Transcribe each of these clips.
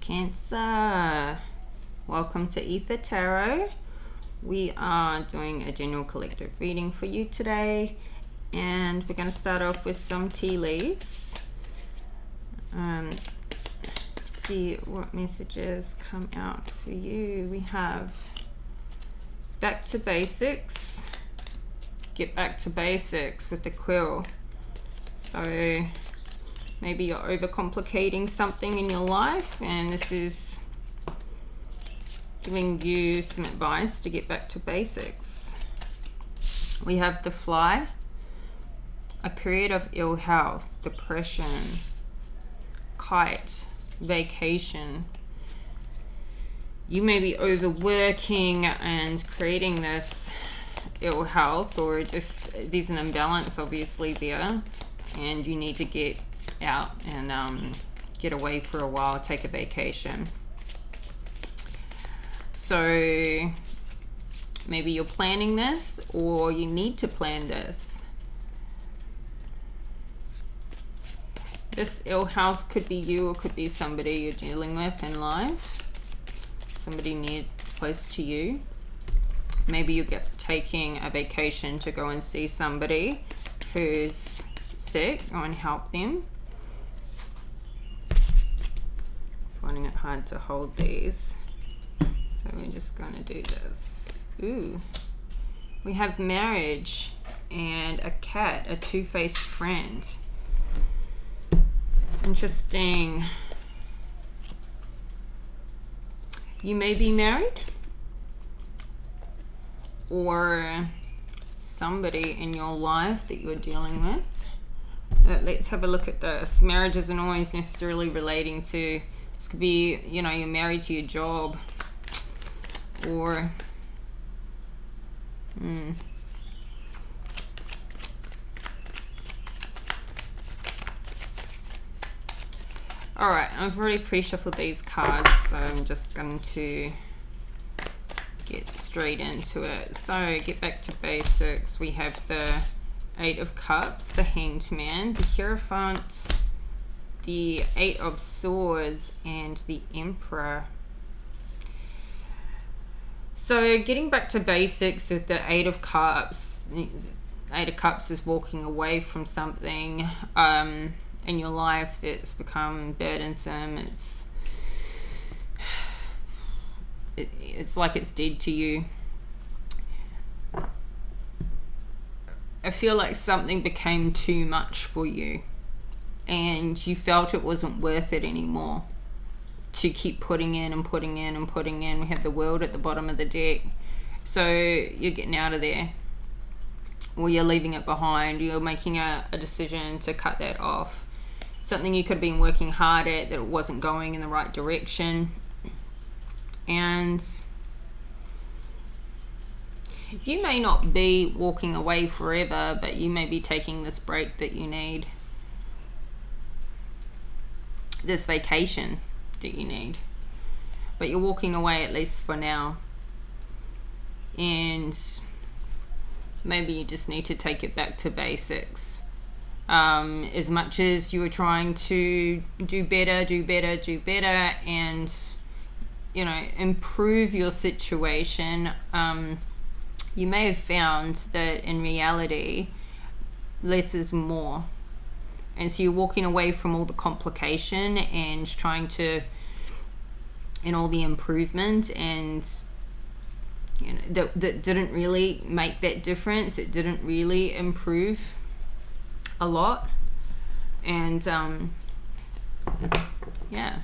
Cancer, welcome to Aether Tarot. We are doing a general collective reading for you today, and we're going to start off with some tea leaves. See what messages come out for you. We have back to basics. Get back to basics with the quill. So maybe you're overcomplicating something in your life, and this is giving you some advice to get back to basics. We have the Fly, a period of ill health, depression, Kite, vacation. You may be overworking and creating this ill health, or just there's an imbalance obviously there, and you need to get out and get away for a while, take a vacation. So maybe you're planning this, or you need to plan this. This ill health could be you, or could be somebody you're dealing with in life, somebody near, close to you. Maybe you get taking a vacation to go and see somebody who's sick, go and help them. Finding it hard to hold these, so we're just going to do this. Ooh, we have marriage and a cat, a two-faced friend. Interesting. You may be married, or somebody in your life that you're dealing with. Let's have a look at this. Marriage isn't always necessarily relating to, this could be, you know, you're married to your job, or Alright, I've already pre-shuffled these cards, so I'm just going to get straight into it. So, get back to basics. We have the Eight of Cups, the Hanged Man, the Hierophant, the Eight of Swords, and the Emperor. So, getting back to basics with the Eight of Cups. The Eight of Cups is walking away from something in your life that's become burdensome. It's like it's dead to you. I feel like something became too much for you, and you felt it wasn't worth it anymore to keep putting in and putting in and putting in. We have the World at the bottom of the deck. So you're getting out of there, or you're leaving it behind. You're making a decision to cut that off. Something you could have been working hard at, that it wasn't going in the right direction. And you may not be walking away forever, but you may be taking this break that you need, this vacation that you need, but you're walking away at least for now. And maybe you just need to take it back to basics. As much as you were trying to do better, and, you know, improve your situation, you may have found that in reality, less is more. And so you're walking away from all the complication and trying to, and all the improvement, and, you know, that didn't really make that difference. It didn't really improve a lot. And yeah,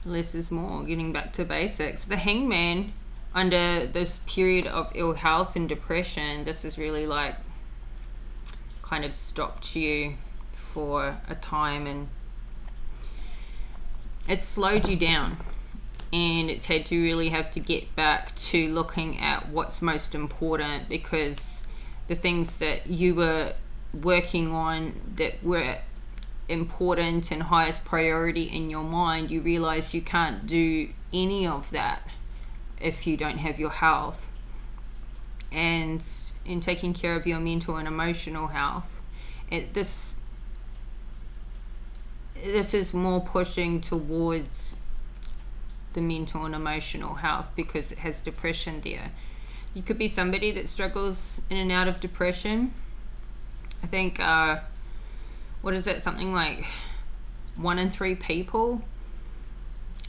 less is more, getting back to basics. The Hangman, under this period of ill health and depression, this is really like kind of stopped you for a time, and it's slowed you down, and it's had to really have to get back to looking at what's most important, because the things that you were working on that were important and highest priority in your mind, you realize you can't do any of that if you don't have your health, and in taking care of your mental and emotional health. This is more pushing towards the mental and emotional health, because it has depression there. You could be somebody that struggles in and out of depression. I think, what is it, something like 1 in 3 people,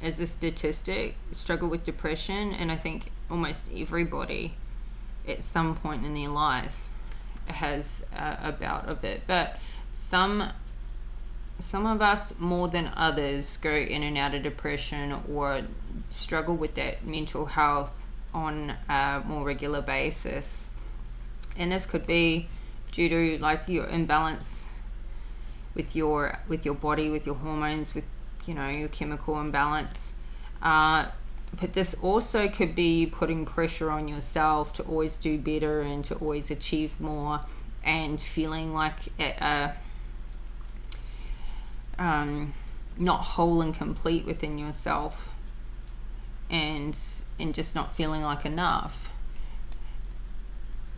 as a statistic, struggle with depression. And I think almost everybody at some point in their life has a bout of it. But some of us more than others go in and out of depression or struggle with that mental health on a more regular basis. And this could be due to like your imbalance with your body, with your hormones, with your chemical imbalance. But this also could be putting pressure on yourself to always do better and to always achieve more, and feeling like at not whole and complete within yourself, and just not feeling like enough.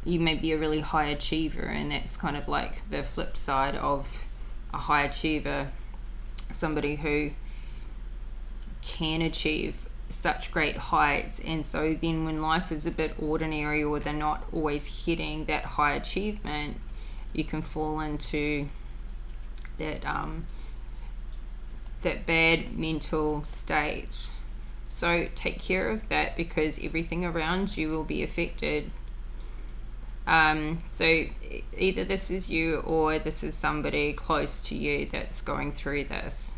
You may be a really high achiever, and that's kind of like the flip side of a high achiever, somebody who can achieve such great heights. And so then when life is a bit ordinary, or they're not always hitting that high achievement, you can fall into that that bad mental state. So take care of that, because everything around you will be affected. So either this is you, or this is somebody close to you that's going through this,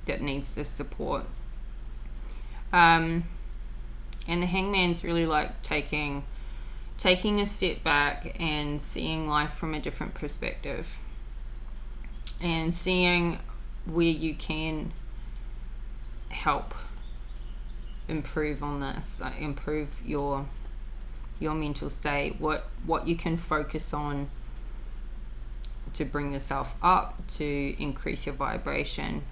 that needs this support. And the Hangman's really like taking a step back and seeing life from a different perspective, and seeing where you can help improve on this, like improve your mental state, what you can focus on to bring yourself up, to increase your vibration,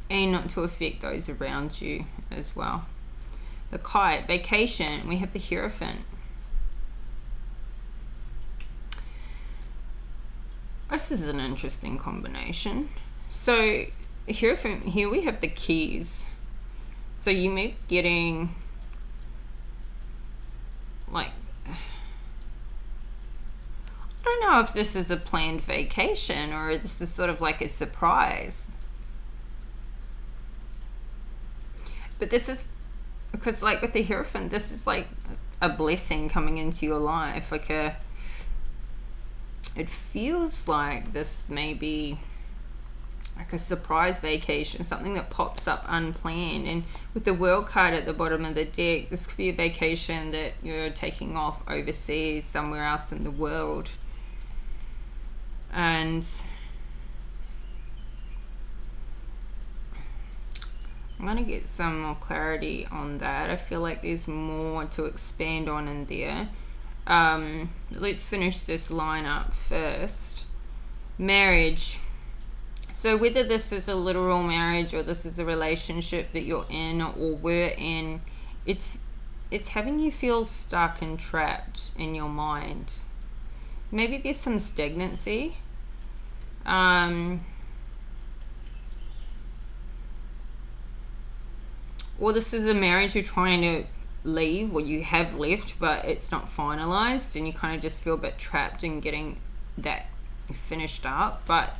and not to affect those around you as well. The Kite, vacation, we have the Hierophant. This is an interesting combination. So Hierophant, here we have the keys. So you may be getting like, I don't know if this is a planned vacation or this is sort of like a surprise. But this is, because like with the Hierophant, this is like a blessing coming into your life. Like it feels like this may be like a surprise vacation, something that pops up unplanned. And with the World card at the bottom of the deck, this could be a vacation that you're taking off overseas, somewhere else in the world. And I'm going to get some more clarity on that. I feel like there's more to expand on in there. Let's finish this line up first. Marriage. So whether this is a literal marriage or this is a relationship that you're in or were in, it's having you feel stuck and trapped in your mind. Maybe there's some stagnancy. Or this is a marriage you're trying to leave, or you have left, but it's not finalized, and you kind of just feel a bit trapped in getting that finished up. But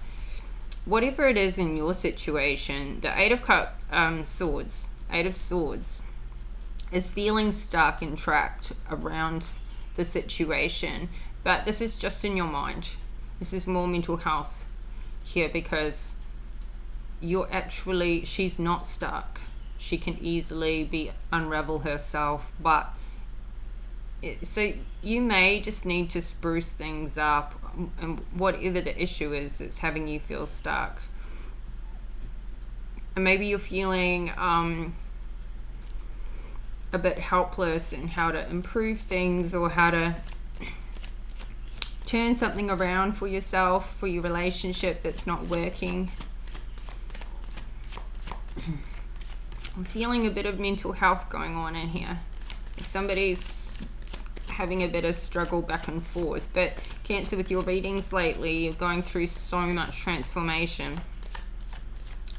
whatever it is in your situation, the Eight of Swords is feeling stuck and trapped around the situation. But this is just in your mind. This is more mental health here, because she's not stuck. She can easily unravel herself, but so you may just need to spruce things up, and whatever the issue is that's having you feel stuck. And maybe you're feeling a bit helpless in how to improve things, or how to turn something around for yourself, for your relationship that's not working. I'm feeling a bit of mental health going on in here. If somebody's having a bit of struggle back and forth. But Cancer, with your readings lately, you're going through so much transformation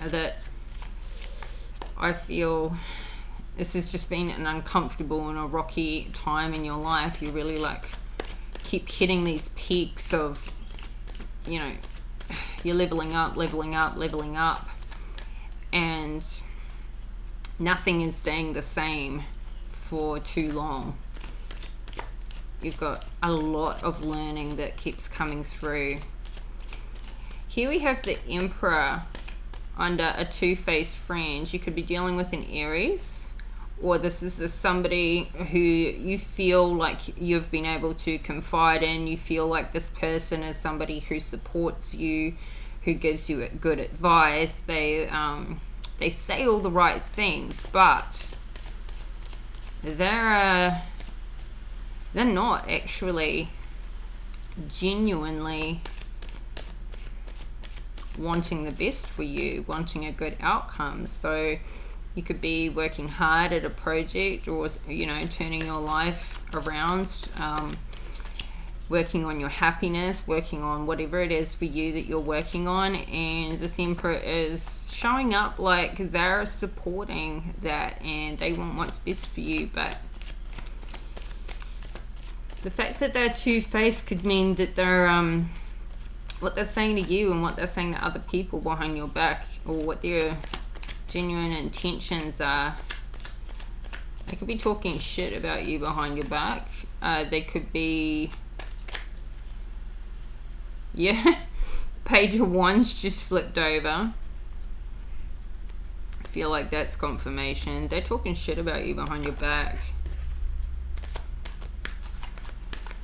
that I feel this has just been an uncomfortable and a rocky time in your life. You really like keep hitting these peaks of, you know, you're leveling up, and nothing is staying the same for too long. You've got a lot of learning that keeps coming through. Here we have the Emperor under a two-faced friend. You could be dealing with an Aries, or this is somebody who you feel like you've been able to confide in. You feel like this person is somebody who supports you, who gives you good advice. They say all the right things, but they're not actually genuinely wanting the best for you, wanting a good outcome. So you could be working hard at a project, or, you know, turning your life around, working on your happiness, working on whatever it is for you that you're working on, and this Emperor is showing up like they're supporting that and they want what's best for you. But the fact that they're two-faced could mean that they're what they're saying to you and what they're saying to other people behind your back, or what their genuine intentions are. They could be talking shit about you behind your back. They could be, yeah, Page of Wands just flipped over. I feel like that's confirmation. They're talking shit about you behind your back.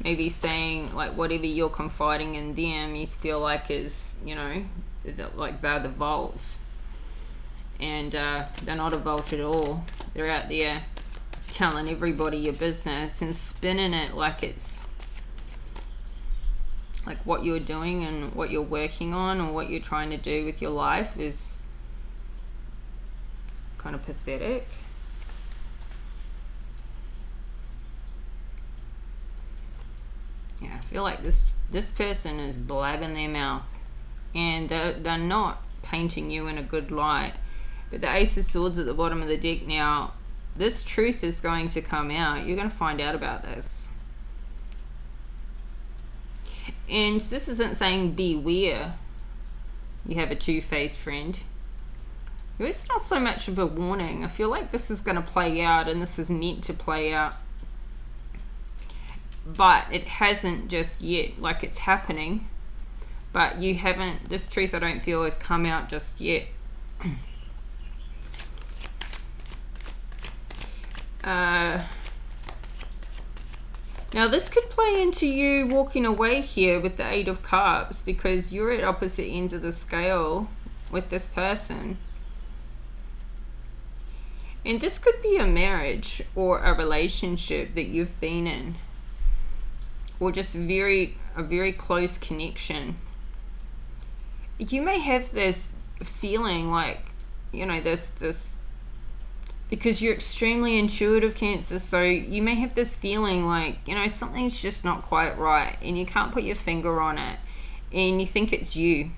Maybe saying like whatever you're confiding in them, you feel like is, you know, like they're the vault. And they're not a vault at all. They're out there telling everybody your business and spinning it like it's like what you're doing and what you're working on or what you're trying to do with your life is kind of pathetic. Yeah, I feel like this person is blabbing their mouth, and they're not painting you in a good light. But the Ace of Swords at the bottom of the deck now, this truth is going to come out. You're going to find out about this. And this isn't saying beware you have a two-faced friend. It's not so much of a warning. I feel like this is going to play out, and this is meant to play out. But it hasn't just yet. Like, it's happening, but you haven't, this truth I don't feel has come out just yet. Now this could play into you walking away here with the Eight of Cups, because you're at opposite ends of the scale with this person. And this could be a marriage or a relationship that you've been in, or just a very close connection. You may have this feeling like, you know, this because you're extremely intuitive, Cancer, so you may have this feeling like, you know, something's just not quite right and you can't put your finger on it, and you think it's you,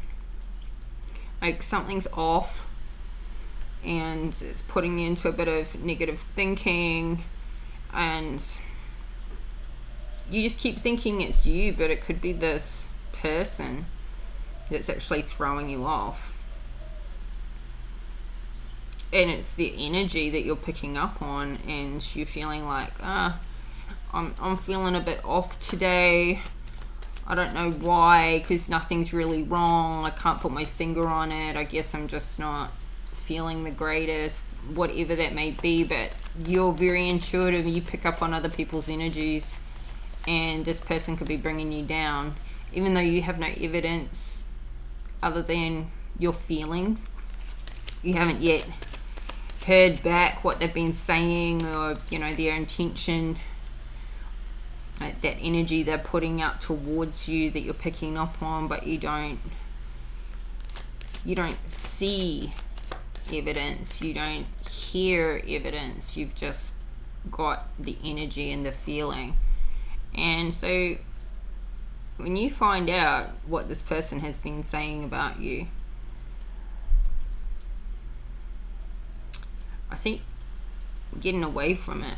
like something's off, and it's putting you into a bit of negative thinking, and you just keep thinking it's you, but it could be this person that's actually throwing you off. And it's the energy that you're picking up on, and you're feeling like, I'm feeling a bit off today. I don't know why, because nothing's really wrong. I can't put my finger on it. I guess I'm just not feeling the greatest, whatever that may be. But you're very intuitive. You pick up on other people's energies, and this person could be bringing you down, even though you have no evidence other than your feelings. You haven't yet heard back what they've been saying, or, you know, their intention, that energy they're putting out towards you that you're picking up on, but you don't see evidence, you don't hear evidence, you've just got the energy and the feeling. And so when you find out what this person has been saying about you, I think getting away from it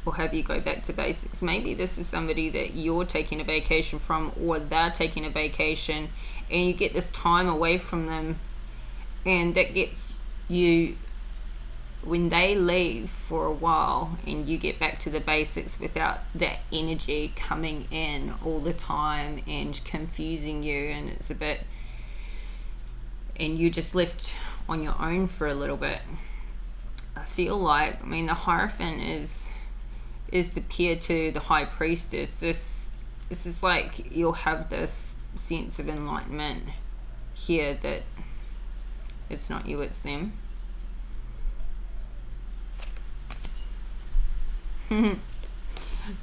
will have you go back to basics. Maybe this is somebody that you're taking a vacation from, or they're taking a vacation, and you get this time away from them, and that gets you, when they leave for a while and you get back to the basics without that energy coming in all the time and confusing you, and it's a bit, and you just left on your own for a little bit. I feel like, I mean, the Hierophant is the peer to the High Priestess. This is like you'll have this sense of enlightenment here that it's not you, it's them.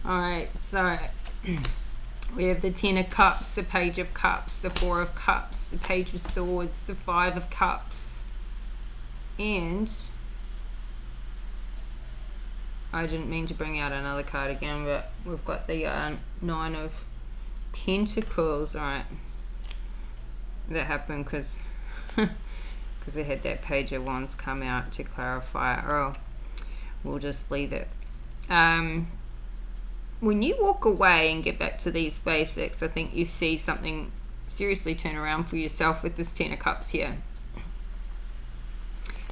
Alright, so we have the Ten of Cups, the Page of Cups, the Four of Cups, the Page of Swords, the Five of Cups, and I didn't mean to bring out another card again, but we've got the Nine of Pentacles. Alright, that happened because I had that Page of Wands come out to clarify. Oh, we'll just leave it. When you walk away and get back to these basics, I think you see something seriously turn around for yourself with this Ten of Cups here.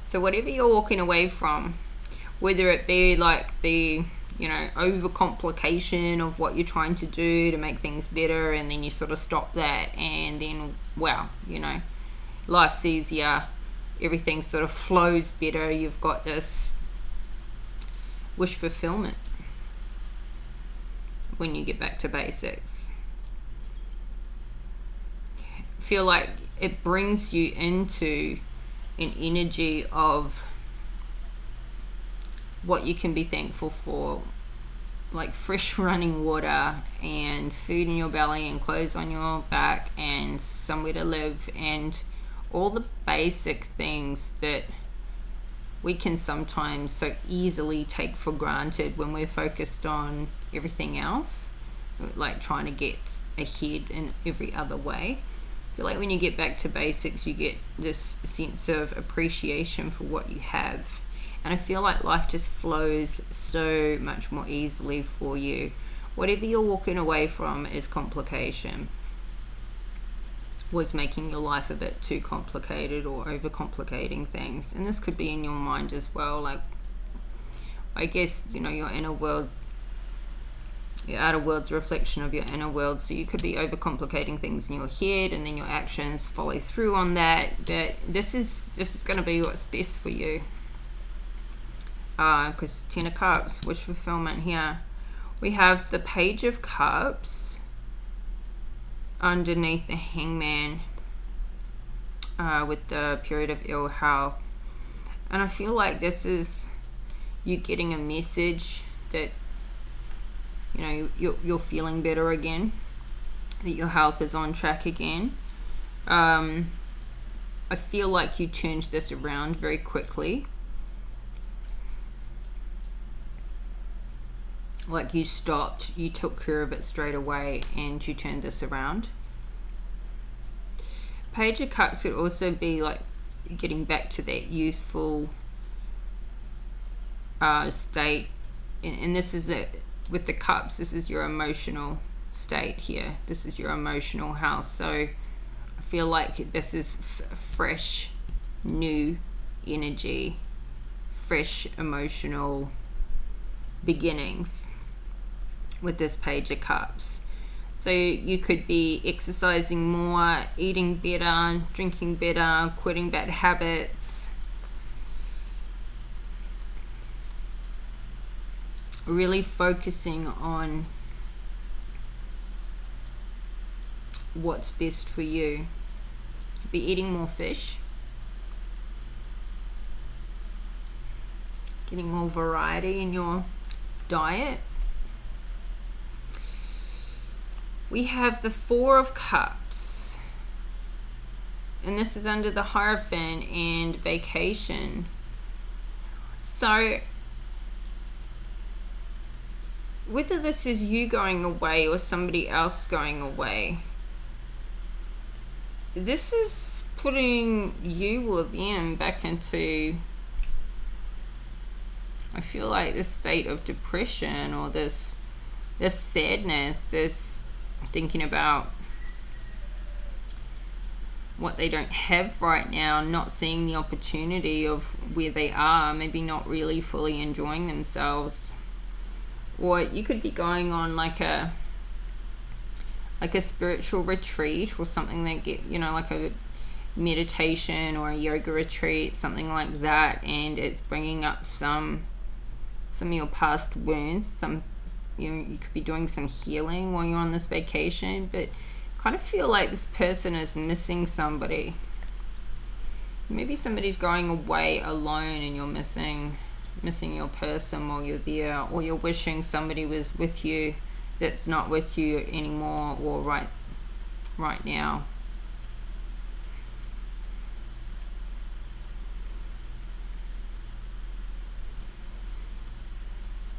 So whatever you're walking away from, whether it be like the, you know, overcomplication of what you're trying to do to make things better, and then you sort of stop that, and then, wow, you know, life's easier, everything sort of flows better, you've got this wish fulfillment when you get back to basics. Feel like it brings you into an energy of what you can be thankful for, like fresh running water and food in your belly and clothes on your back and somewhere to live, and all the basic things that we can sometimes so easily take for granted when we're focused on everything else, like trying to get ahead in every other way. I feel like when you get back to basics, you get this sense of appreciation for what you have, and I feel like life just flows so much more easily for you. Whatever you're walking away from is complication, was making your life a bit too complicated or overcomplicating things. And this could be in your mind as well. Like, I guess, you know, your inner world, your outer world's a reflection of your inner world. So you could be overcomplicating things in your head, and then your actions follow through on that. But this is going to be what's best for you. Because Ten of Cups, wish fulfillment here. We have the Page of Cups underneath the Hangman, with the period of ill health, and I feel like this is you getting a message that, you know, you're feeling better again, that your health is on track again. I feel like you turned this around very quickly, like you stopped, you took care of it straight away, and you turned this around. Page of Cups could also be like getting back to that youthful state, and this is it with the cups. This is your emotional state here. This is your emotional house. So I feel like this is fresh, new energy, fresh emotional beginnings with this Page of Cups. So you could be exercising more, eating better, drinking better, quitting bad habits, really focusing on what's best for you. You could be eating more fish, getting more variety in your diet. We have the Four of Cups, and this is under the Hierophant and vacation. So whether this is you going away or somebody else going away, this is putting you or them back into I feel like this state of depression, or this sadness, this thinking about what they don't have right now, not seeing the opportunity of where they are, maybe not really fully enjoying themselves. Or you could be going on like a spiritual retreat, or something that like a meditation or a yoga retreat, something like that, and it's bringing up some of your past wounds. You could be doing some healing while you're on this vacation, but kind of feel like this person is missing somebody. Maybe somebody's going away alone and you're missing your person while you're there, or you're wishing somebody was with you that's not with you anymore, or right now.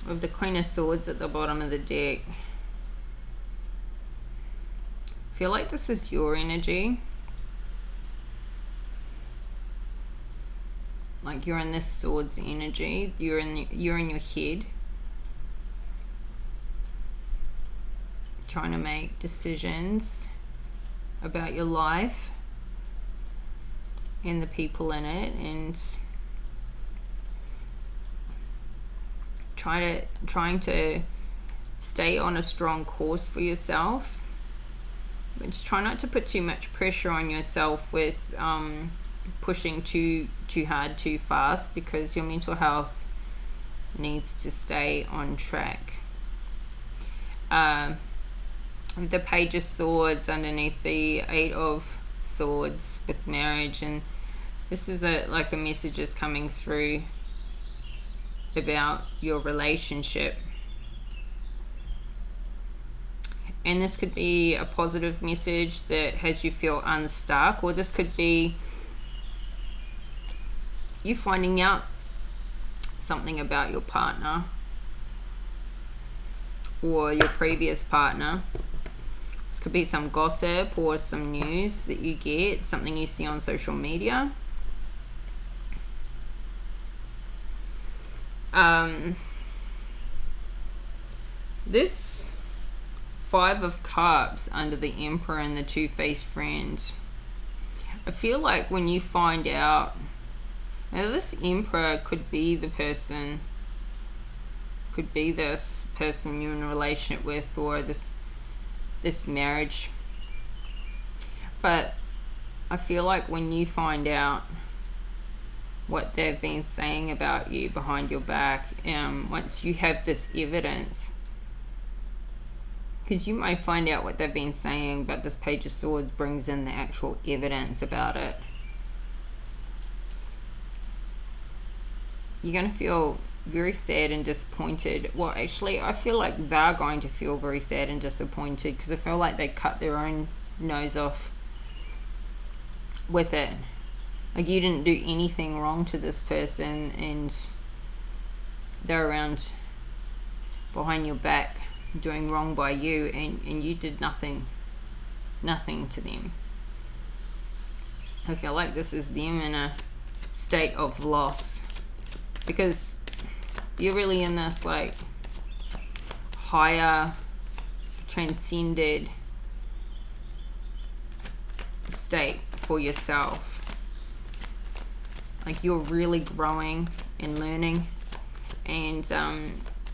With the Queen of Swords at the bottom of the deck, I feel like this is your energy. Like you're in this Swords energy. You're in your head, trying to make decisions about your life and the people in it, and trying to stay on a strong course for yourself. But just try not to put too much pressure on yourself with pushing too hard, too fast, because your mental health needs to stay on track. The Page of Swords underneath the Eight of Swords with marriage, and this is like a message is coming through about your relationship. And this could be a positive message that has you feel unstuck, or this could be you finding out something about your partner or your previous partner. This could be some gossip or some news that you get, something you see on social media. This Five of Cups under the Emperor and the Two-Faced Friend. I feel like when you find out, now this Emperor could be the person, could be this person you're in a relationship with, or this marriage. But I feel like when you find out what they've been saying about you behind your back, once you have this evidence, because you may find out what they've been saying, but this Page of Swords brings in the actual evidence about it. You're going to feel very sad and disappointed. Well, actually, I feel like they're going to feel very sad and disappointed, because I feel like they cut their own nose off with it. Like, you didn't do anything wrong to this person, and they're around behind your back doing wrong by you, and you did nothing to them. I feel like this is them in a state of loss, because you're really in this like higher transcended state for yourself. Like, you're really growing and learning, and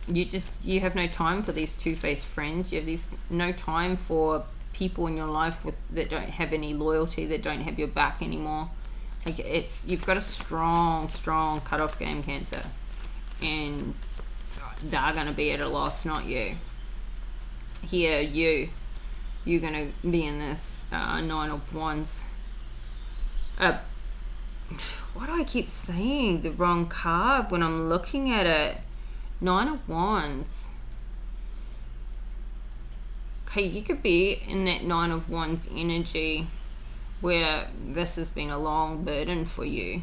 you have no time for these two-faced friends. You have no time for people in your life that don't have any loyalty, that don't have your back anymore. Like, you've got a strong cut-off game, Cancer, and they're going to be at a loss, not you. Here, you're going to be in this Nine of Wands. Why do I keep saying the wrong card when I'm looking at it? Nine of Wands. Okay, you could be in that Nine of Wands energy where this has been a long burden for you,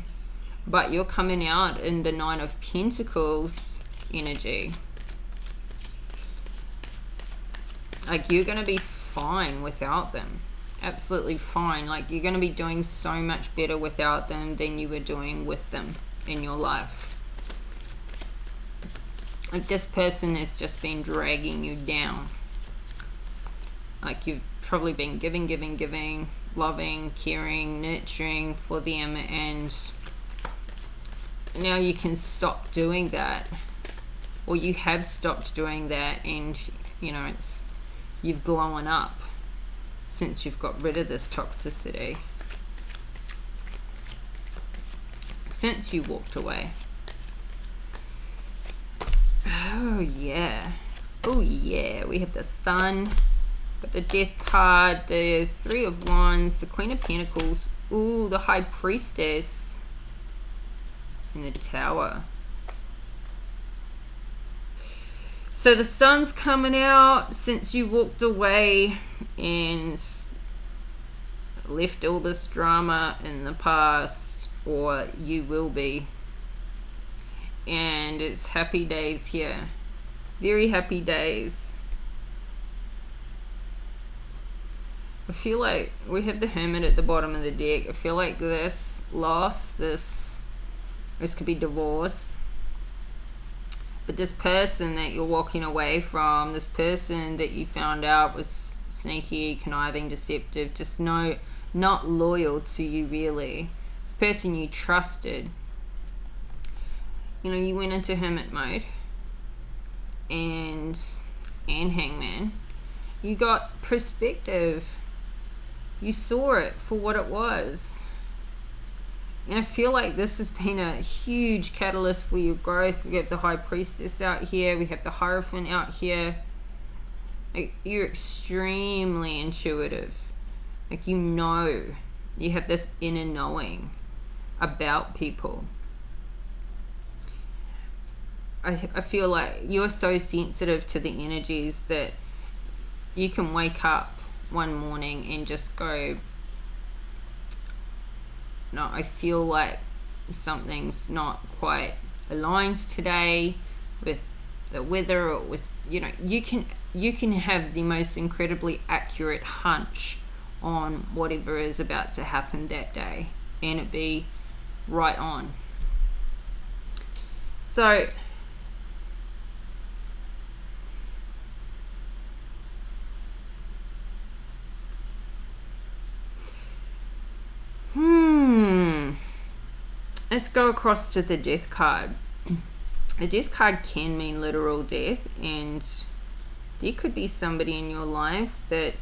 but you're coming out in the Nine of Pentacles energy. Like, you're going to be fine without them. Absolutely fine. Like, you're going to be doing so much better without them than you were doing with them in your life. Like this person has just been dragging you down. Like you've probably been giving, loving, caring, nurturing for them, and now you can stop doing that, or you have stopped doing that, and you know you've grown up since you've got rid of this toxicity, since you walked away. Oh yeah, we have the Sun, got the Death card, the Three of Wands, the Queen of Pentacles, ooh, the High Priestess, and the Tower. So the Sun's coming out since you walked away and left all this drama in the past, or you will be. And it's happy days here. Very happy days. I feel like we have the Hermit at the bottom of the deck. I feel like this loss, this could be divorce. But this person that you're walking away from, this person that you found out was sneaky, conniving, deceptive, just not loyal to you really. This person you trusted. You know, you went into Hermit mode and Hangman. You got perspective. You saw it for what it was. And I feel like this has been a huge catalyst for your growth. We have the High Priestess out here. We have the Hierophant out here. Like, you're extremely intuitive. Like, you know. You have this inner knowing about people. I feel like you're so sensitive to the energies that you can wake up one morning and just go, no, I feel like something's not quite aligned today with the weather, or with, you know, you can have the most incredibly accurate hunch on whatever is about to happen that day, and it be right on. So let's go across to the Death card. The Death card can mean literal death, and there could be somebody in your life that,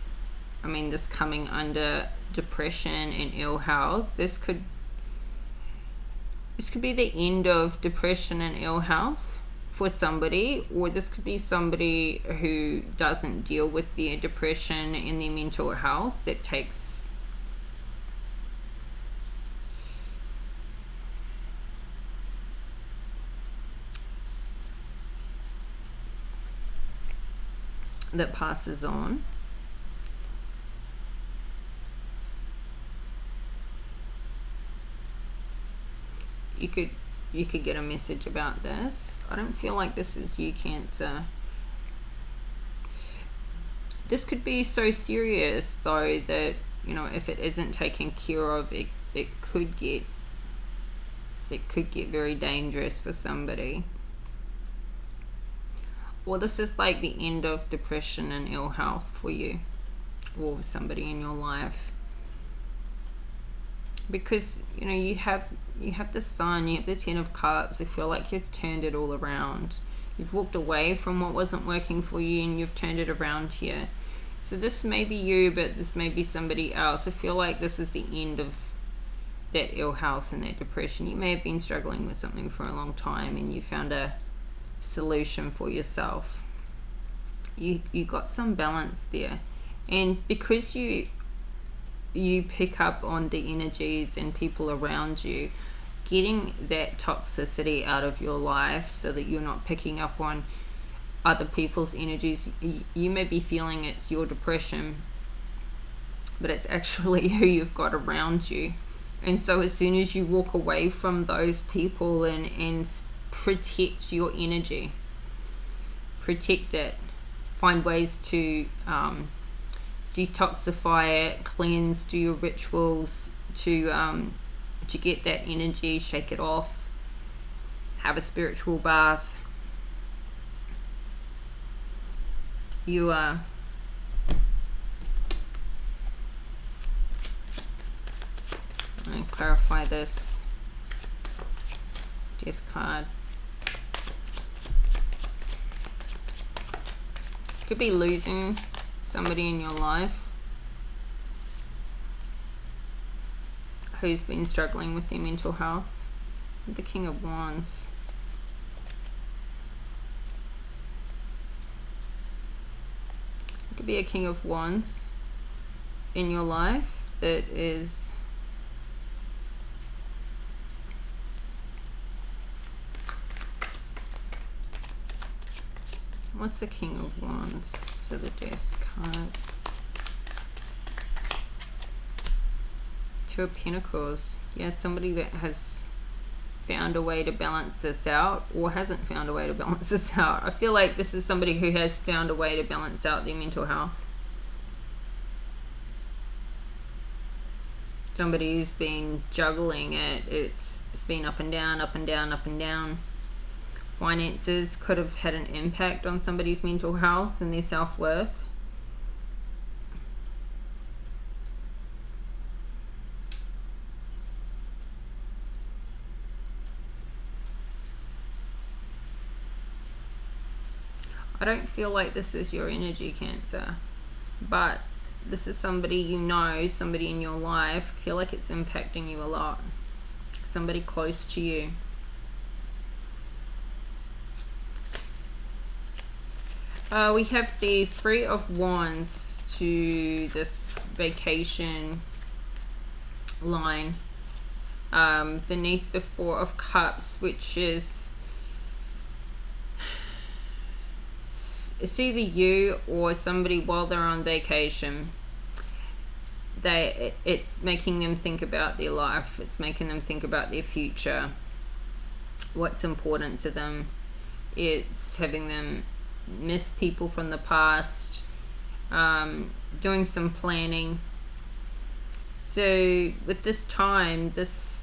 I mean, this coming under depression and ill health. This could be the end of depression and ill health for somebody, or this could be somebody who doesn't deal with their depression and their mental health, that takes that passes on. You could get a message about this. I don't feel like this is you, Cancer. This could be so serious though that, you know, if it isn't taken care of, it could get very dangerous for somebody. Well, this is like the end of depression and ill health for you, or somebody in your life, because, you know, you have the Sun, you have the Ten of Cups. I feel like you've turned it all around. You've walked away from what wasn't working for you, and you've turned it around here. So this may be you, but this may be somebody else. I feel like this is the end of that ill health and that depression. You may have been struggling with something for a long time, and you found a solution for yourself. You got some balance there, and because you pick up on the energies and people around you, getting that toxicity out of your life so that you're not picking up on other people's energies. You may be feeling it's your depression, but it's actually who you've got around you. And so as soon as you walk away from those people and protect your energy, protect it, find ways to detoxify it, cleanse, do your rituals to get that energy, shake it off, have a spiritual bath, you are. Let me clarify this. Death card. Could be losing somebody in your life who's been struggling with their mental health. The King of Wands. It could be a King of Wands in your life that is what's the King of Wands to the Death card? Two of Pentacles. Yeah, somebody that has found a way to balance this out or hasn't found a way to balance this out. I feel like this is somebody who has found a way to balance out their mental health. Somebody who's been juggling it. It's been up and down, up and down, up and down. Finances could have had an impact on somebody's mental health and their self-worth. I don't feel like this is your energy, Cancer, but this is somebody you know, somebody in your life. I feel like it's impacting you a lot. Somebody close to you. We have the Three of Wands to this vacation line beneath the Four of Cups, which is it's either you or somebody while they're on vacation. It's making them think about their life. It's making them think about their future, what's important to them. It's having them miss people from the past, doing some planning. So with this time, this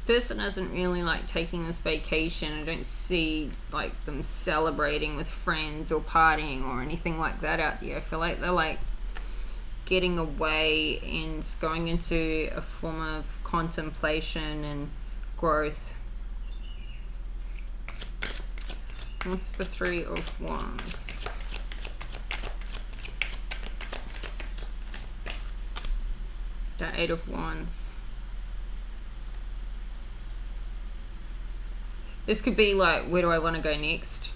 person isn't really like taking this vacation. I don't see like them celebrating with friends or partying or anything like that out there. I feel like they're like getting away and going into a form of contemplation and growth. What's the Three of Wands? The Eight of Wands. This could be like, where do I want to go next?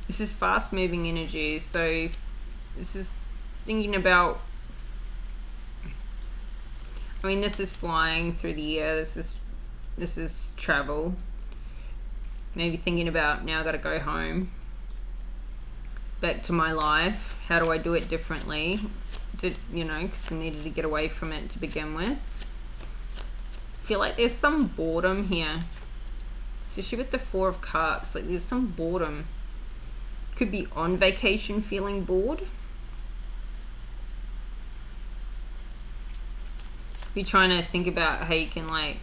This is fast moving energy. So this is thinking about, I mean, this is flying through the air. This is travel. Maybe thinking about, now I got to go home, back to my life. How do I do it differently? You know, because I needed to get away from it to begin with. I feel like there's some boredom here, especially with the Four of Cups. Like there's some boredom. Could be on vacation feeling bored. Be trying to think about how you can like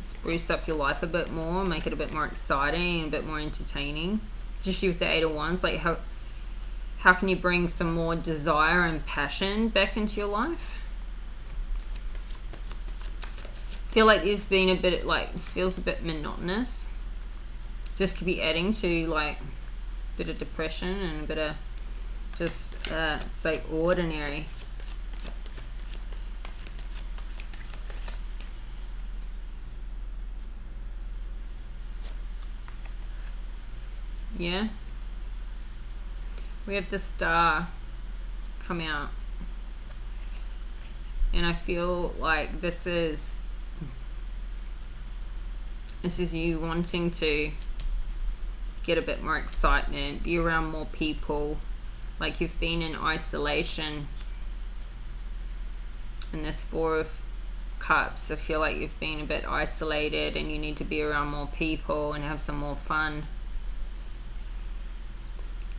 spruce up your life a bit more, make it a bit more exciting and a bit more entertaining. Especially with the Eight of Wands, like how can you bring some more desire and passion back into your life? Feel like there's been a bit like, feels a bit monotonous. Just could be adding to like a bit of depression and a bit of just it's like ordinary. Yeah, we have the Star come out, and I feel like this is you wanting to get a bit more excitement, be around more people, like you've been in isolation. And this Four of Cups, I feel like you've been a bit isolated and you need to be around more people and have some more fun.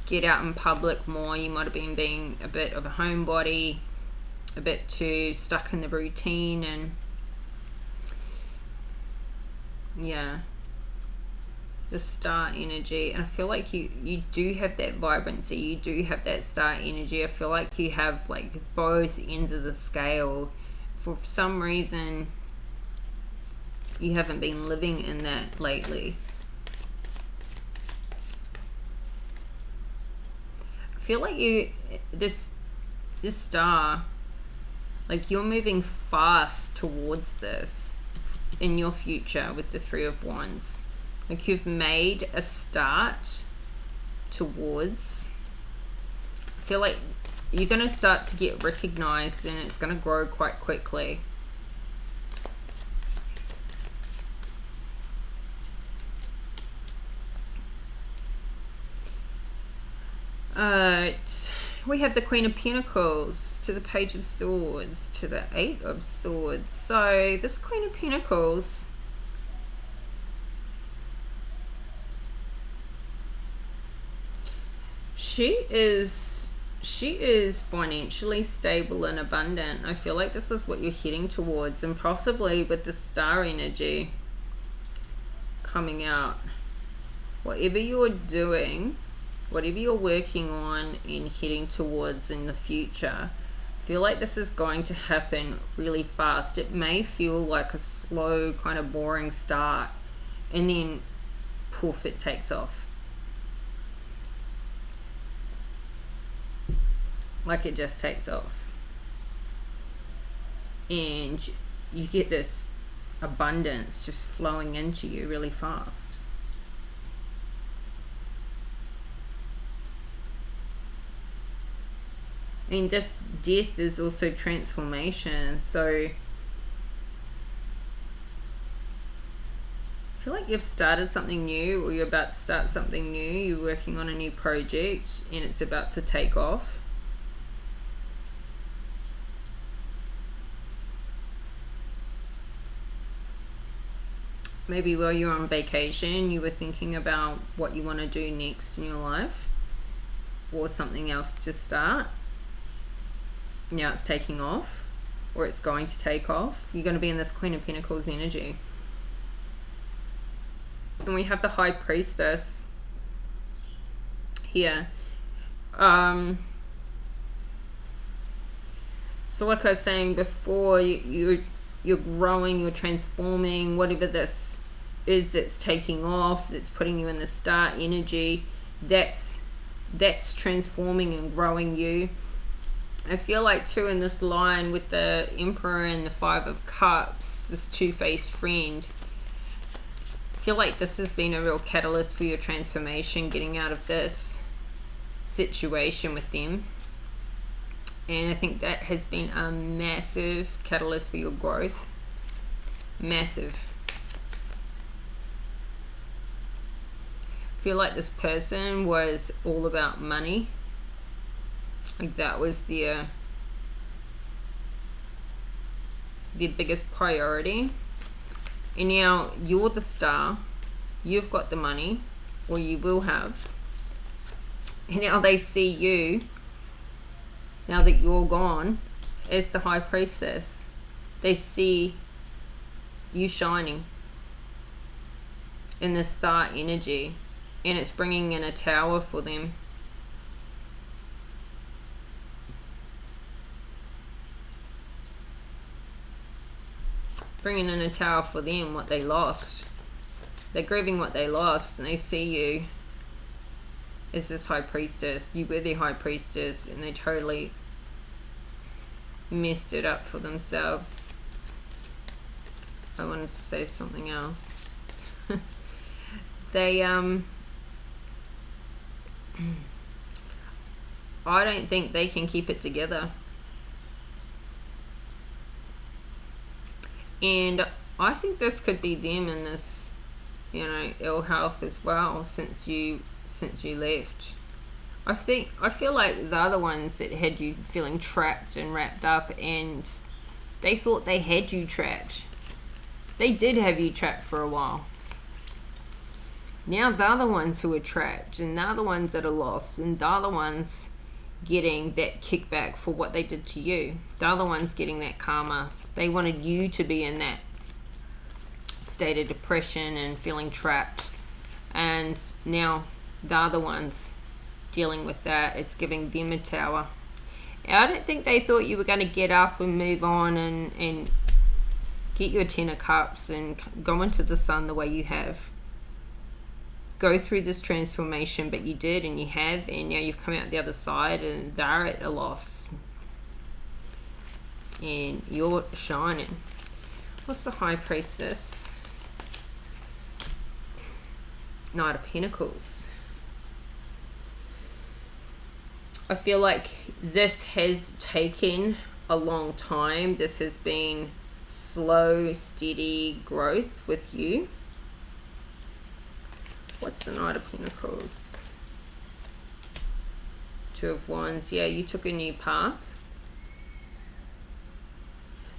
Get out in public more. You might have been being a bit of a homebody, a bit too stuck in the routine, and yeah. the star energy, and I feel like you do have that vibrancy, you do have that star energy. I feel like you have like both ends of the scale. For some reason you haven't been living in that lately. I feel like this star, like you're moving fast towards this in your future with the Three of Wands. Like you've made a start towards, I feel like you're going to start to get recognized, and it's going to grow quite quickly. We have the Queen of Pentacles to the Page of Swords to the Eight of Swords. So this Queen of Pentacles, she is financially stable and abundant. I feel like this is what you're heading towards, and possibly with the star energy coming out, whatever you're doing, whatever you're working on and heading towards in the future, I feel like this is going to happen really fast. It may feel like a slow, kind of boring start, and then poof, it takes off. Like it just takes off. And you get this abundance just flowing into you really fast. And this death is also transformation. So I feel like you've started something new, or you're about to start something new. You're working on a new project and it's about to take off. Maybe while you're on vacation, you were thinking about what you want to do next in your life, or something else to start. Now it's taking off, or it's going to take off. You're going to be in this Queen of Pentacles energy. And we have the High Priestess here. So like I was saying before, you're growing, you're transforming, whatever this is that's taking off, that's putting you in the star energy, that's transforming and growing you. I feel like too, in this line with the Emperor and the Five of Cups, this two-faced friend, I feel like this has been a real catalyst for your transformation, getting out of this situation with them. And I think that has been a massive catalyst for your growth. Massive. I feel like this person was all about money. Like that was their biggest priority. And now you're the star. You've got the money, or you will have. And now they see you, now that you're gone, as the High Priestess. They see you shining in the star energy, and it's bringing in a tower for them. Bringing in a tower for them, what they lost. They're grieving what they lost, and they see you as this High Priestess. You were the High Priestess, and they totally messed it up for themselves. I wanted to say something else. They I don't think they can keep it together. And I think this could be them in this, ill health as well, since you left. I feel like the other ones that had you feeling trapped and wrapped up, and they thought they had you trapped. They did have you trapped for a while. Now they're the ones who are trapped, and they're the ones that are lost, and they're the ones getting that kickback for what they did to you. They're the ones getting that karma. They wanted you to be in that state of depression and feeling trapped. and now they're the ones dealing with that. It's giving them a Tower. I don't think they thought you were going to get up and move on and get your 10 of Cups and go into the sun the way you have. Go through this transformation, but you did, and you have, and now you've come out the other side, and they're at a loss. And you're shining. What's the High Priestess? Knight of Pentacles. I feel like this has taken a long time. This has been slow, steady growth with you. What's the Knight of Pentacles? Two of Wands. Yeah, you took a new path.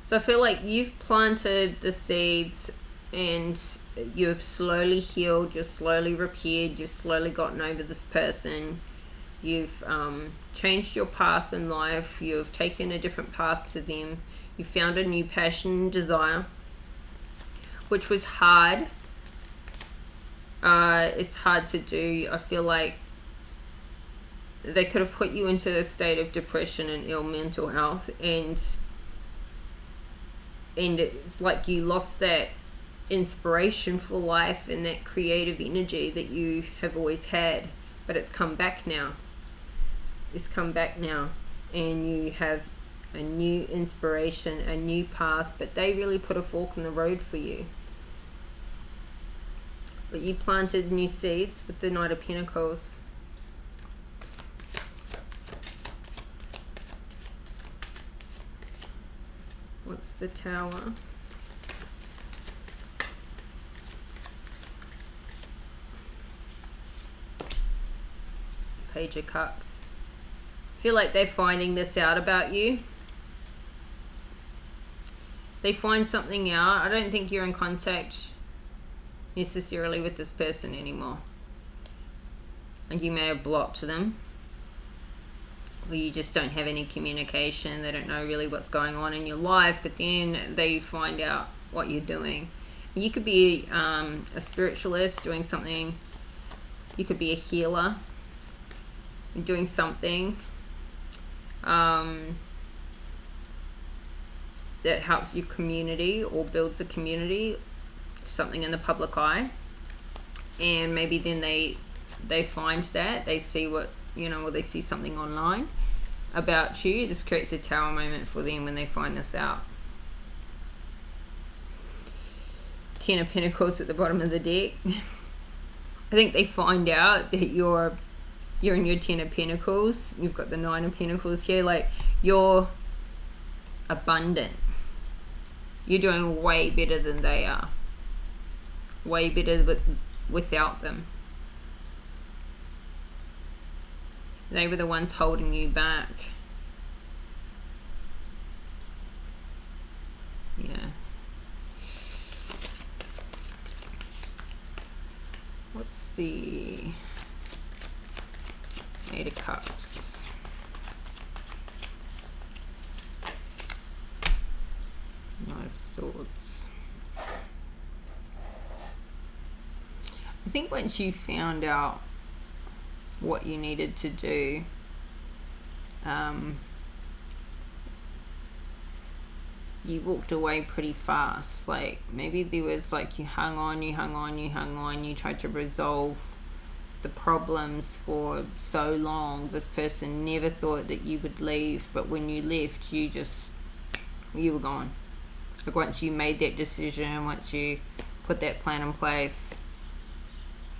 So I feel like you've planted the seeds and you've slowly healed, you've slowly repaired, you've slowly gotten over this person. You've changed your path in life. You've taken a different path to them. You found a new passion and desire, which was hard. It's hard to do. I feel like they could have put you into a state of depression and ill mental health, and it's like you lost that inspiration for life and that creative energy that you have always had, but it's come back now. It's come back now, and you have a new inspiration, a new path, but they really put a fork in the road for you. But you planted new seeds with the Knight of Pentacles. What's the Tower? Page of Cups. I feel like they're finding this out about you. They find something out. I don't think you're in contact necessarily with this person anymore. Like you may have blocked them, or you just don't have any communication. They don't know really what's going on in your life, but then they find out what you're doing. You could be a spiritualist doing something. You could be a healer doing something that helps your community or builds a community, something in the public eye, and maybe then they find that they see what, you know, or they see something online about you. This creates a Tower moment for them when they find this out. 10 of Pentacles at the bottom of the deck. I think they find out that you're in your 10 of Pentacles. You've got the 9 of Pentacles here. Like, you're abundant. You're doing way better than they are. Way better without them. They were the ones holding you back. Yeah. What's the Eight of Cups? Knight of Swords. I think once you found out what you needed to do, you walked away pretty fast. Like, maybe there was like, you hung on, you tried to resolve the problems for so long. This person never thought that you would leave, but when you left, you were gone. Like, once you made that decision, once you put that plan in place,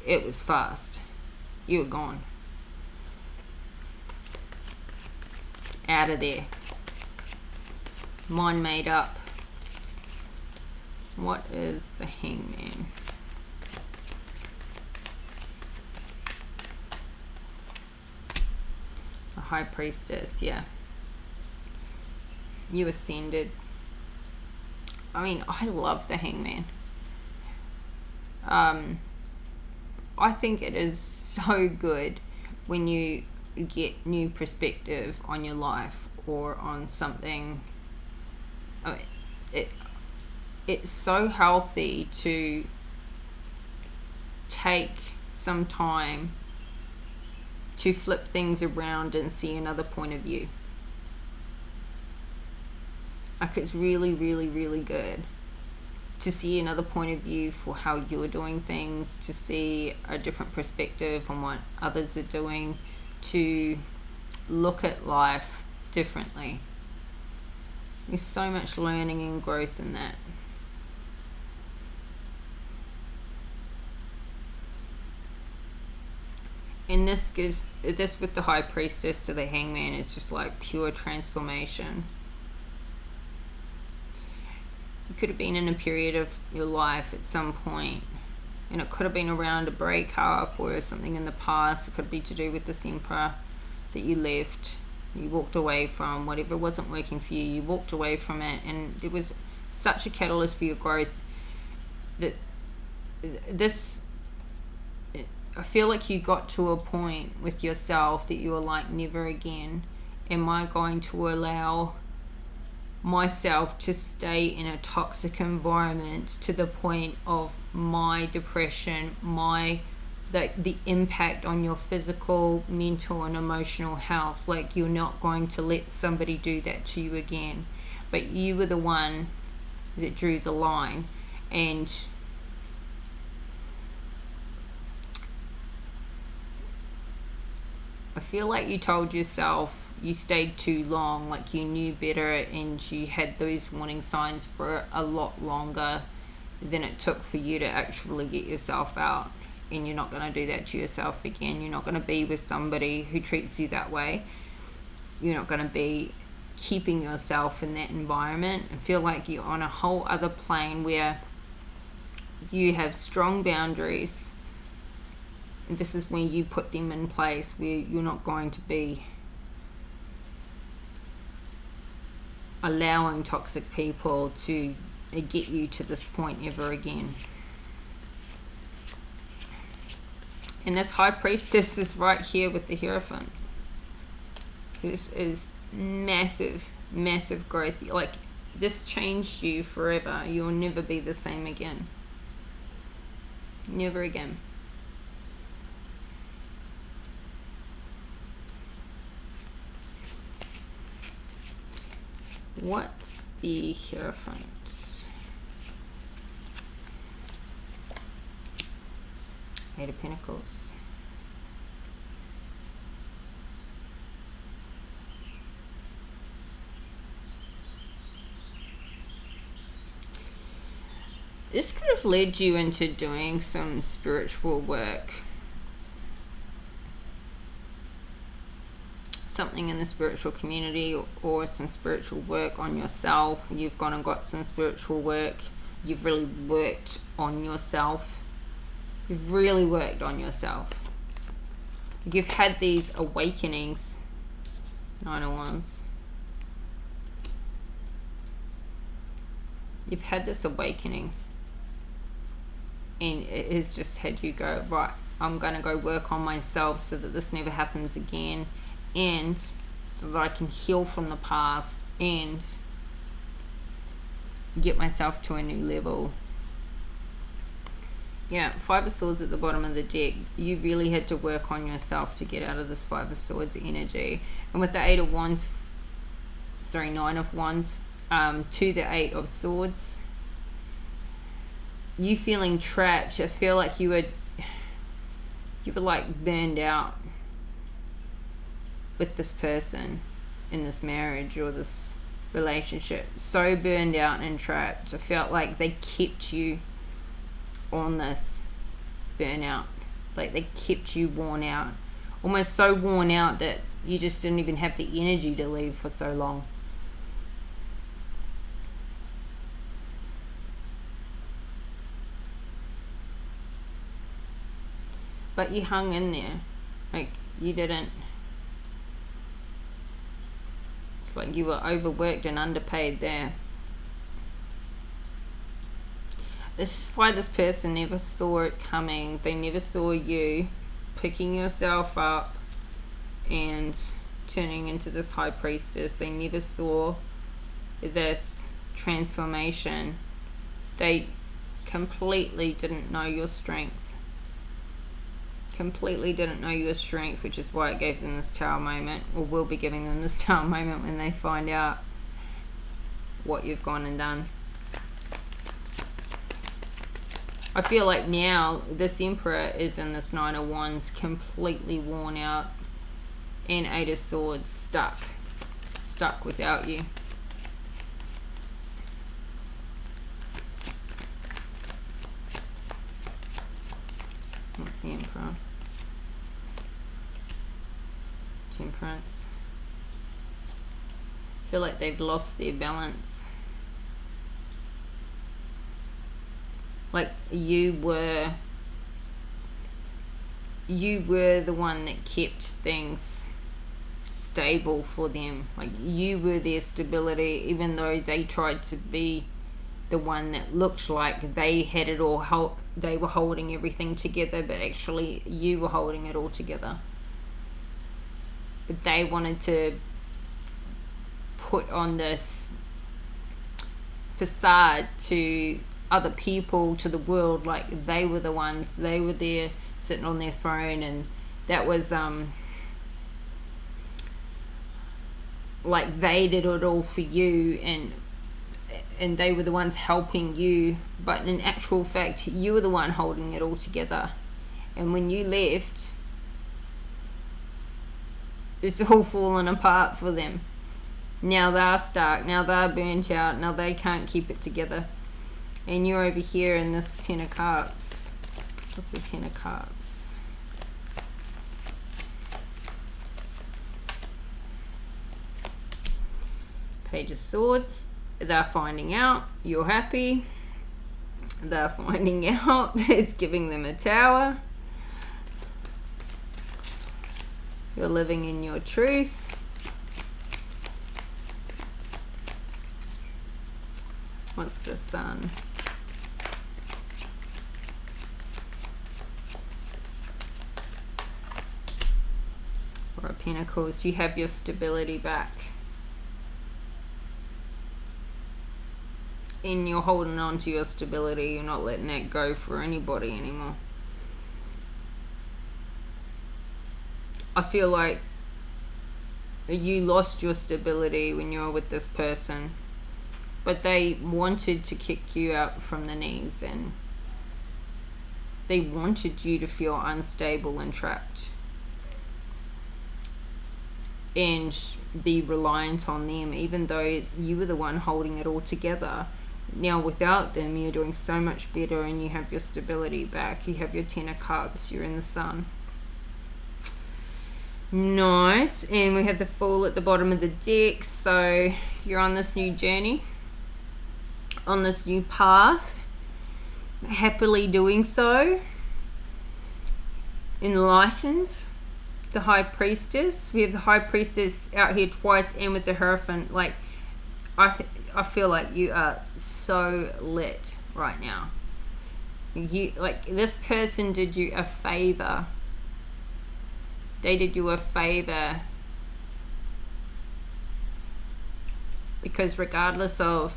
it was fast. You were gone. Out of there. Mind made up. What is the Hangman? The High Priestess, yeah. You ascended. I mean, I love the Hangman. I think it is so good when you get new perspective on your life or on something. I mean, it's so healthy to take some time to flip things around and see another point of view. Like, it's really, really, really good to see another point of view for how you're doing things, to see a different perspective on what others are doing, to look at life differently. There's so much learning and growth in that. And this with the High Priestess to the Hangman is just like pure transformation. You could have been in a period of your life at some point, and it could have been around a breakup or something in the past. It could be to do with this Emperor that you left, you walked away from. Whatever wasn't working for you, you walked away from it, and it was such a catalyst for your growth that this, I feel like you got to a point with yourself that you were like, never again am I going to allow myself to stay in a toxic environment to the point of my depression, the impact on your physical, mental and emotional health. Like, you're not going to let somebody do that to you again. But you were the one that drew the line, and I feel like you told yourself you stayed too long, like you knew better, and you had those warning signs for a lot longer than it took for you to actually get yourself out. And you're not going to do that to yourself again. You're not going to be with somebody who treats you that way. You're not going to be keeping yourself in that environment. I feel like you're on a whole other plane where you have strong boundaries. And this is when you put them in place, where you're not going to be allowing toxic people to get you to this point ever again. And this High Priestess is right here with the Hierophant. This is massive, massive growth. Like, this changed you forever. You'll never be the same again. Never again. What's the Hierophant? Eight of Pentacles. This could have led you into doing some spiritual work. Something in the spiritual community, or some spiritual work on yourself. You've gone and got some spiritual work. You've really worked on yourself. You've really worked on yourself. You've had these awakenings. 9 of Wands. You've had this awakening, and it has just had you go, right, I'm going to go work on myself so that this never happens again, and so that I can heal from the past and get myself to a new level. Yeah, 5 of Swords at the bottom of the deck. You really had to work on yourself to get out of this 5 of Swords energy. And with the 8 of Wands, 9 of Wands, to the 8 of Swords, you feeling trapped. I feel like you were like burned out with this person in this marriage or this relationship. So burned out and trapped. I felt like they kept you on this burnout. Like, they kept you worn out. Almost so worn out that you just didn't even have the energy to leave for so long. But you hung in there. Like, you didn't. It's like you were overworked and underpaid there. This is why this person never saw it coming. They never saw you picking yourself up and turning into this High Priestess. They never saw this transformation. They completely didn't know your strength. completely didn't know your strength, which is why it gave them this Tower moment, or will be giving them this Tower moment when they find out what you've gone and done. I feel like now this Emperor is in this Nine of Wands, completely worn out, and Eight of Swords, stuck without you. What's the Emperor? Temperance. I feel like they've lost their balance. Like you were the one that kept things stable for them. Like you were their stability, even though they tried to be the one that looked like they had it all, they were holding everything together, but actually you were holding it all together. But they wanted to put on this facade to other people, to the world, like they were the ones, they were there sitting on their throne, and that was like they did it all for you, and they were the ones helping you, but in actual fact you were the one holding it all together. And when you left, it's all fallen apart for them. Now they're stuck, now they're burnt out, now they can't keep it together. And you're over here in this Ten of Cups. What's the Ten of Cups? Page of Swords. They're finding out. You're happy. They're finding out. It's giving them a Tower. You're living in your truth. What's the Sun? Four of Pentacles. You have your stability back. And you're holding on to your stability. You're not letting that go for anybody anymore. I feel like you lost your stability when you were with this person, but they wanted to kick you out from the knees, and they wanted you to feel unstable and trapped and be reliant on them, even though you were the one holding it all together. Now without them, you're doing so much better, and you have your stability back. You have your Ten of Cups. You're in the Sun. Nice. And we have the Fool at the bottom of the deck. So you're on this new journey, on this new path, happily doing so, enlightened. The High Priestess. We have the High Priestess out here twice, and with the Hierophant. Like I feel like you are so lit right now. You, like, this person did you a favor. They did you a favor, because regardless of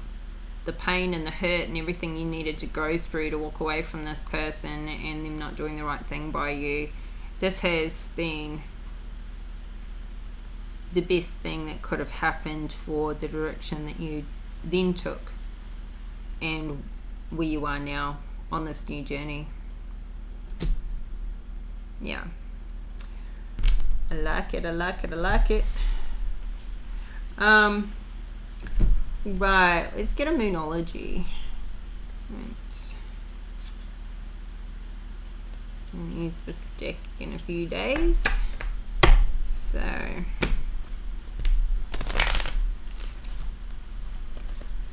the pain and the hurt and everything you needed to go through to walk away from this person and them not doing the right thing by you, this has been the best thing that could have happened for the direction that you then took and where you are now on this new journey. Yeah. I like it, I like it, I like it. Right, let's get a Moonology. Right. I'll use this deck in a few days. So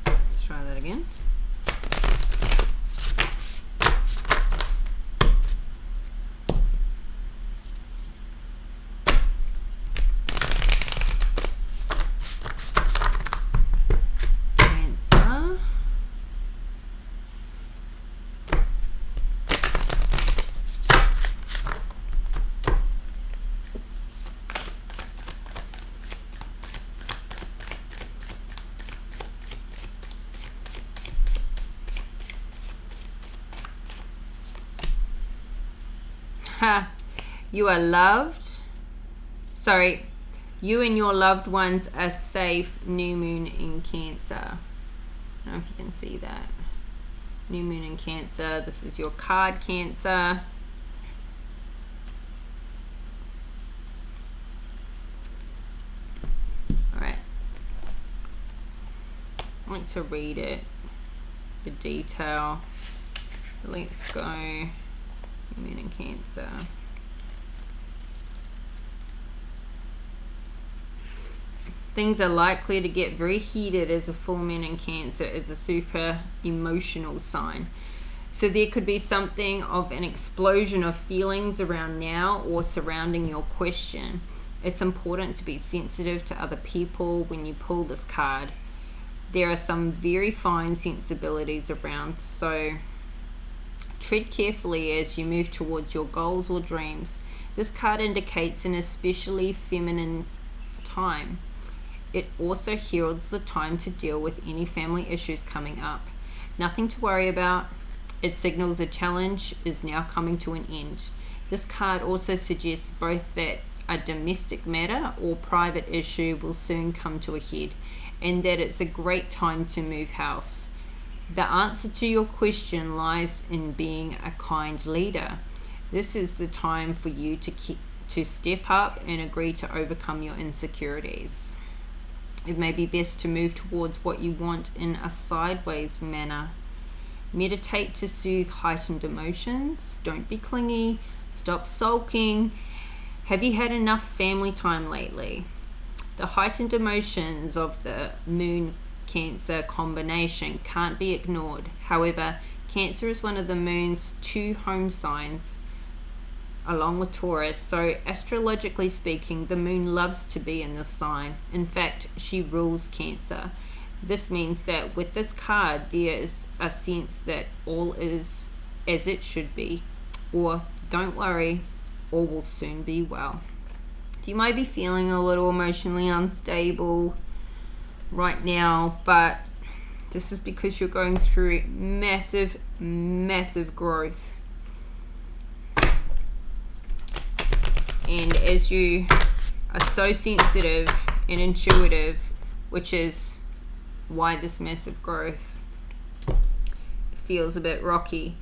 let's try that again. You are loved. Sorry, you and your loved ones are safe. New moon in Cancer. I don't know if you can see that. New moon in Cancer. This is your card, Cancer. All right. I like to read it for detail. So let's go. New moon in Cancer. Things are likely to get very heated as a full moon in Cancer is a super emotional sign. So there could be something of an explosion of feelings around now or surrounding your question. It's important to be sensitive to other people when you pull this card. There are some very fine sensibilities around, so tread carefully as you move towards your goals or dreams. This card indicates an especially feminine time. It also heralds the time to deal with any family issues coming up. Nothing to worry about. It signals a challenge is now coming to an end. This card also suggests both that a domestic matter or private issue will soon come to a head, and that it's a great time to move house. The answer to your question lies in being a kind leader. This is the time for you to step up and agree to overcome your insecurities. It may be best to move towards what you want in a sideways manner. Meditate to soothe heightened emotions. Don't be clingy. Stop sulking. Have you had enough family time lately? The heightened emotions of the Moon Cancer combination can't be ignored. However, Cancer is one of the Moon's 2 home signs, along with Taurus, so astrologically speaking, the Moon loves to be in this sign. In fact, she rules Cancer. This means that with this card, there is a sense that all is as it should be, or don't worry, all will soon be well. You might be feeling a little emotionally unstable right now, but this is because you're going through massive growth. And as you are so sensitive and intuitive, which is why this massive growth feels a bit rocky.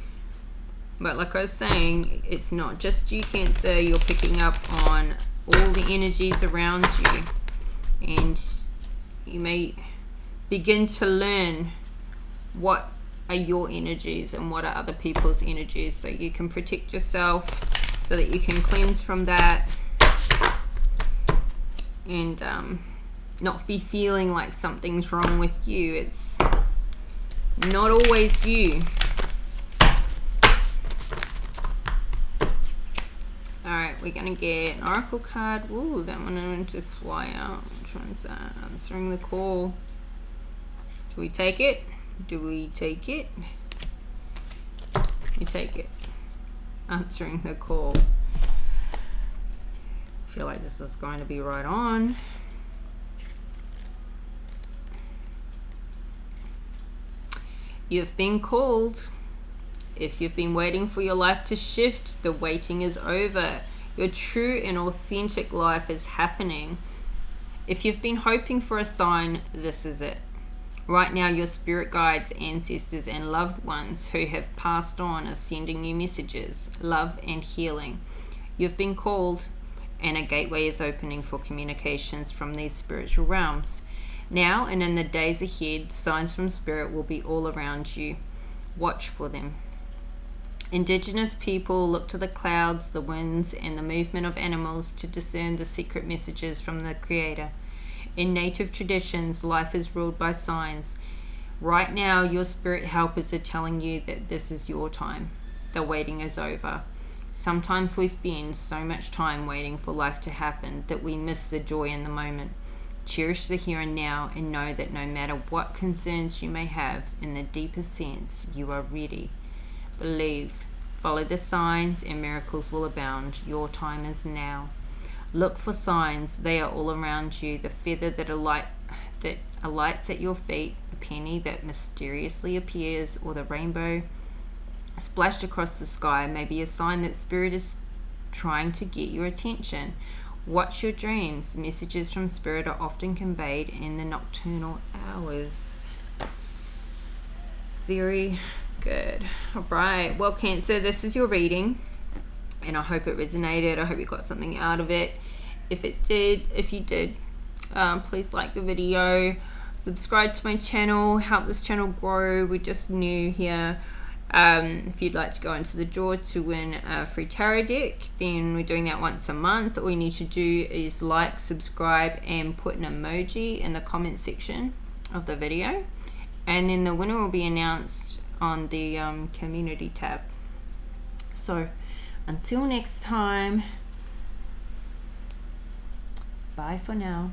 But like I was saying, it's not just you, Cancer. You're picking up on all the energies around you. And you may begin to learn what are your energies and what are other people's energies, so you can protect yourself, so that you can cleanse from that and not be feeling like something's wrong with you. It's not always you. Alright, we're going to get an oracle card. Ooh, that one wanted to fly out. Which one's that? Answering the call. Do we take it? Do we take it? You take it. Answering the call. I feel like this is going to be right on. You've been called. If you've been waiting for your life to shift, the waiting is over. Your true and authentic life is happening. If you've been hoping for a sign, this is it. Right now, your spirit guides, ancestors, and loved ones who have passed on are sending you messages, love and healing. You've been called, and a gateway is opening for communications from these spiritual realms. Now and in the days ahead, signs from spirit will be all around you. Watch for them. Indigenous people look to the clouds, the winds, and the movement of animals to discern the secret messages from the Creator. In native traditions, life is ruled by signs. Right now, your spirit helpers are telling you that this is your time. The waiting is over. Sometimes we spend so much time waiting for life to happen that we miss the joy in the moment. Cherish the here and now, and know that no matter what concerns you may have, in the deepest sense, you are ready. Believe, follow the signs, and miracles will abound. Your time is now. Look for signs. They are all around you. The feather that alights at your feet, the penny that mysteriously appears, or the rainbow splashed across the sky may be a sign that spirit is trying to get your attention. Watch your dreams. Messages from spirit are often conveyed in the nocturnal hours. Very good. All right. Well, Cancer, this is your reading, and I hope it resonated. I hope you got something out of it. If you did, please like the video, subscribe to my channel, help this channel grow. We're just new here. If you'd like to go into the draw to win a free tarot deck, then we're doing that once a month. All you need to do is like, subscribe, and put an emoji in the comment section of the video, and then the winner will be announced on the community tab. So until next time, bye for now.